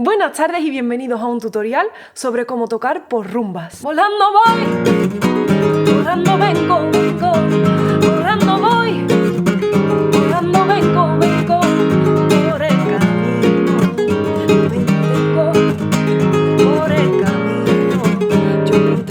Buenas tardes y bienvenidos a un tutorial sobre cómo tocar por rumbas. Volando voy, volando vengo, volando voy, volando vengo, por el camino, vengo, por el camino, yo vengo.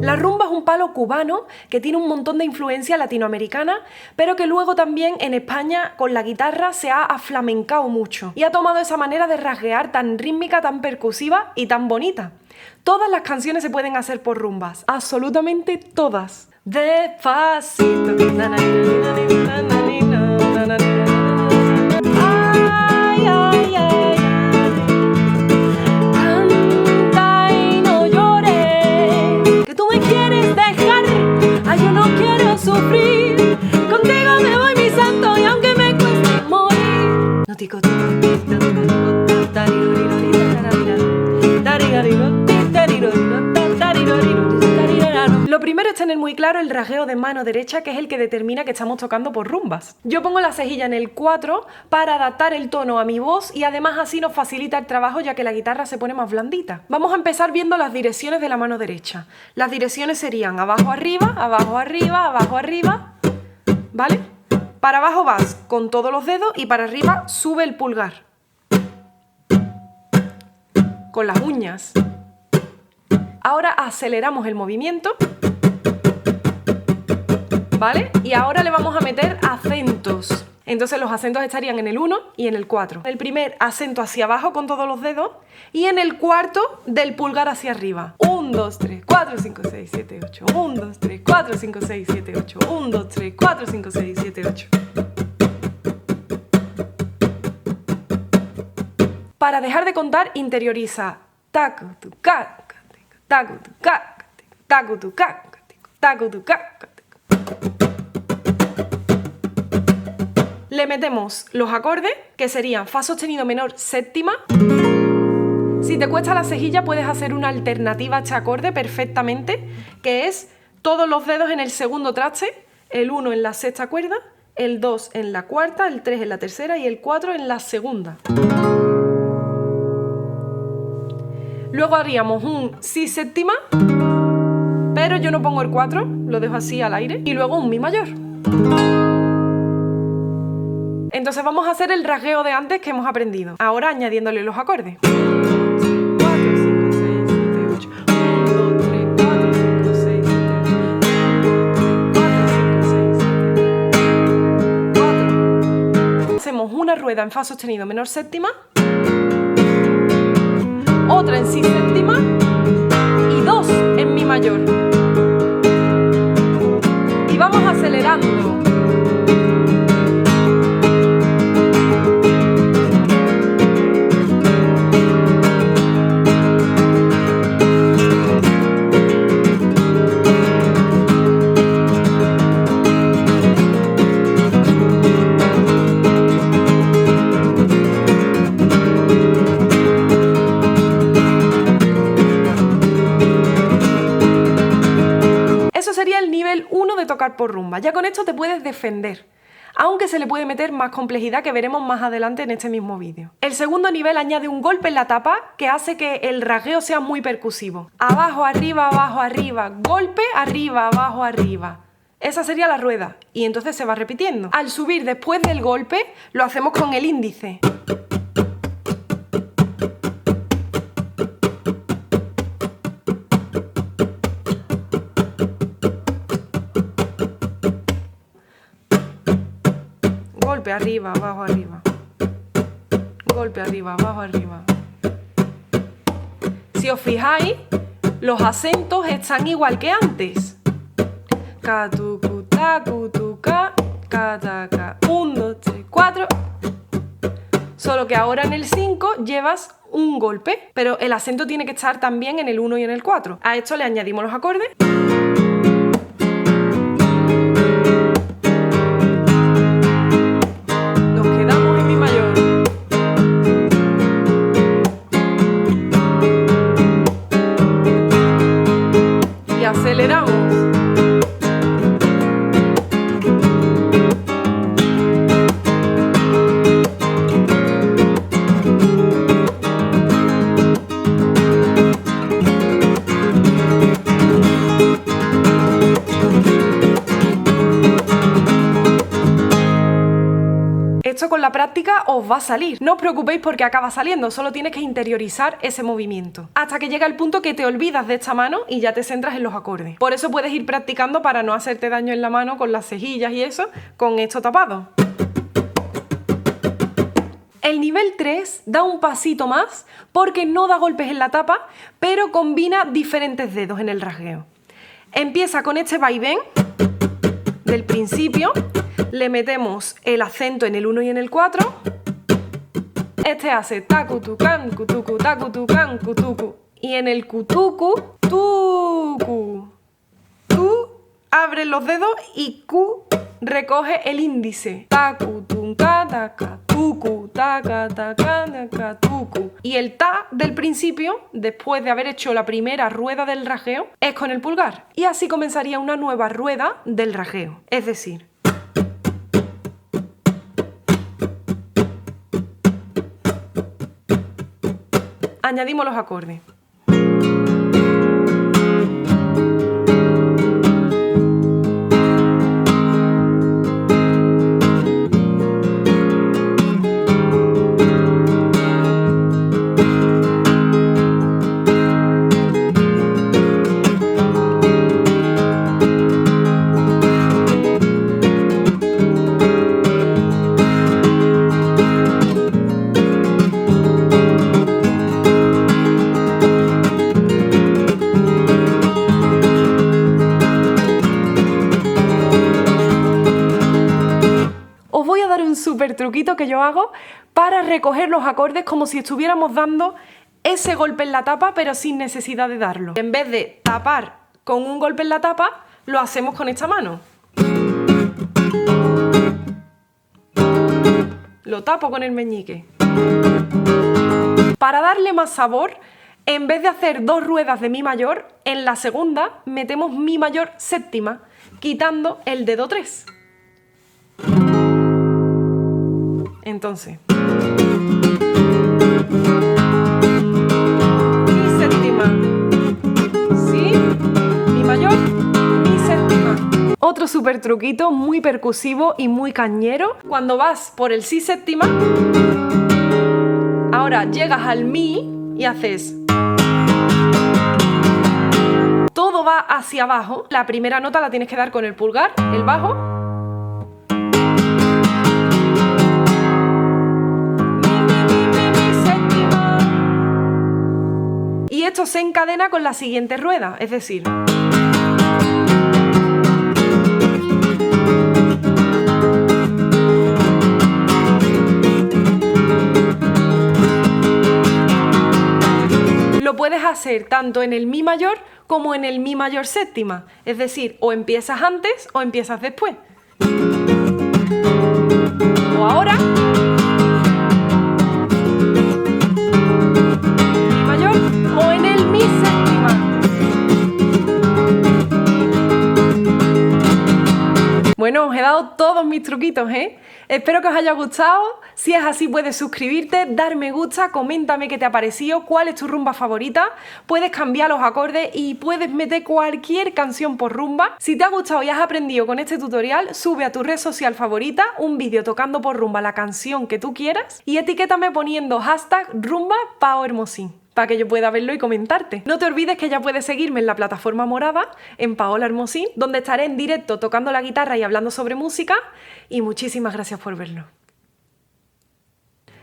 La rumba es un palo cubano que tiene un montón de influencia latinoamericana, pero que luego también en España con la guitarra se ha aflamencado mucho y ha tomado esa manera de rasguear tan rítmica, tan percusiva y tan bonita. Todas las canciones se pueden hacer por rumbas, absolutamente todas. Despacito. Ay, ay, ay. Canta y no llores, que tú me quieres dejar. Ay, yo no quiero sufrir. Contigo me voy, mi santo, y aunque me cueste morir. No tico, tico, lo primero es tener muy claro el rasgueo de mano derecha, que es el que determina que estamos tocando por rumbas. Yo pongo la cejilla en el 4 para adaptar el tono a mi voz y además así nos facilita el trabajo ya que la guitarra se pone más blandita. Vamos a empezar viendo las direcciones de la mano derecha. Las direcciones serían abajo, arriba, abajo, arriba, abajo, arriba, ¿vale? Para abajo vas con todos los dedos y para arriba sube el pulgar. Con las uñas. Ahora aceleramos el movimiento, ¿vale? Y ahora le vamos a meter acentos. Entonces los acentos estarían en el 1 y en el 4. El primer acento hacia abajo con todos los dedos y en el cuarto del pulgar hacia arriba. 1, 2, 3, 4, 5, 6, 7, 8. 1, 2, 3, 4, 5, 6, 7, 8. 1, 2, 3, 4, 5, 6, 7, 8. Para dejar de contar, interioriza. Tacu, tu, ca. Tacu, tu, ca, tacu, tu, ca, tacu, tu, ca. Le metemos los acordes, que serían fa sostenido menor séptima. Si te cuesta la cejilla, puedes hacer una alternativa a este acorde perfectamente, que es todos los dedos en el segundo traste, el 1 en la sexta cuerda, el 2 en la cuarta, el 3 en la tercera y el 4 en la segunda. Luego haríamos un si séptima, pero yo no pongo el 4, lo dejo así al aire, y luego un mi mayor. Entonces vamos a hacer el rasgueo de antes que hemos aprendido, ahora añadiéndole los acordes. 1, 2, 3, 4, 5, 6, 7, 8. 1, 2, 3, 4, 5, 6, 7, 8. 4. Hacemos una rueda en fa sostenido menor séptima, otra en si séptima y 2 en mi mayor. Y vamos acelerando. Sería el nivel 1 de tocar por rumba. Ya con esto te puedes defender, aunque se le puede meter más complejidad que veremos más adelante en este mismo vídeo. El segundo nivel añade un golpe en la tapa que hace que el rasgueo sea muy percusivo. Abajo, arriba, golpe, arriba, abajo, arriba. Esa sería la rueda y entonces se va repitiendo. Al subir después del golpe lo hacemos con el índice. Golpe arriba, abajo, arriba. Golpe arriba, abajo, arriba. Si os fijáis, los acentos están igual que antes. Ka, tu, ku, ta, ku, tu, ka, ta, ka. 1, 2, 3, 4. Solo que ahora en el 5 llevas un golpe, pero el acento tiene que estar también en el 1 y en el 4. A esto le añadimos los acordes. Aceleramos. Esto con la práctica os va a salir. No os preocupéis porque acaba saliendo, solo tienes que interiorizar ese movimiento. Hasta que llega el punto que te olvidas de esta mano y ya te centras en los acordes. Por eso puedes ir practicando para no hacerte daño en la mano con las cejillas y eso, con esto tapado. El nivel 3 da un pasito más porque no da golpes en la tapa, pero combina diferentes dedos en el rasgueo. Empieza con este vaivén del principio. Le metemos el acento en el 1 y en el 4. Este hace tacu tucan, cutucu, tacu tucan, cutucu. Y en el cutucu, tucu. Tu abre los dedos y cu recoge el índice. Tacu tunca, taca, tucu, taca, taca, taca, tucu. Y el ta del principio, después de haber hecho la primera rueda del rasgueo, es con el pulgar. Y así comenzaría una nueva rueda del rasgueo. Es decir, añadimos los acordes. Súper truquito que yo hago para recoger los acordes como si estuviéramos dando ese golpe en la tapa pero sin necesidad de darlo. En vez de tapar con un golpe en la tapa, lo hacemos con esta mano. Lo tapo con el meñique. Para darle más sabor, en vez de hacer 2 ruedas de mi mayor, en la segunda metemos mi mayor séptima, quitando el dedo 3. Entonces, mi séptima, ¿sí? Mi mayor, mi séptima. Otro súper truquito, muy percusivo y muy cañero. Cuando vas por el si séptima, ahora llegas al mi y haces. Todo va hacia abajo. La primera nota la tienes que dar con el pulgar, el bajo. Y esto se encadena con la siguiente rueda, es decir, lo puedes hacer tanto en el mi mayor como en el mi mayor séptima, es decir, o empiezas antes o empiezas después. O ahora. O en el mi séptima. Bueno, os he dado todos mis truquitos, ¿eh? Espero que os haya gustado. Si es así, puedes suscribirte, dar me gusta, coméntame qué te ha parecido, cuál es tu rumba favorita. Puedes cambiar los acordes y puedes meter cualquier canción por rumba. Si te ha gustado y has aprendido con este tutorial, sube a tu red social favorita un vídeo tocando por rumba la canción que tú quieras y etiquétame poniendo hashtag rumba Pao Hermosín, para que yo pueda verlo y comentarte. No te olvides que ya puedes seguirme en la plataforma morada, en Paola Hermosín, donde estaré en directo tocando la guitarra y hablando sobre música, y muchísimas gracias por verlo.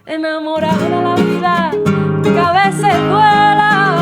Enamorada de la vida, que a veces duela.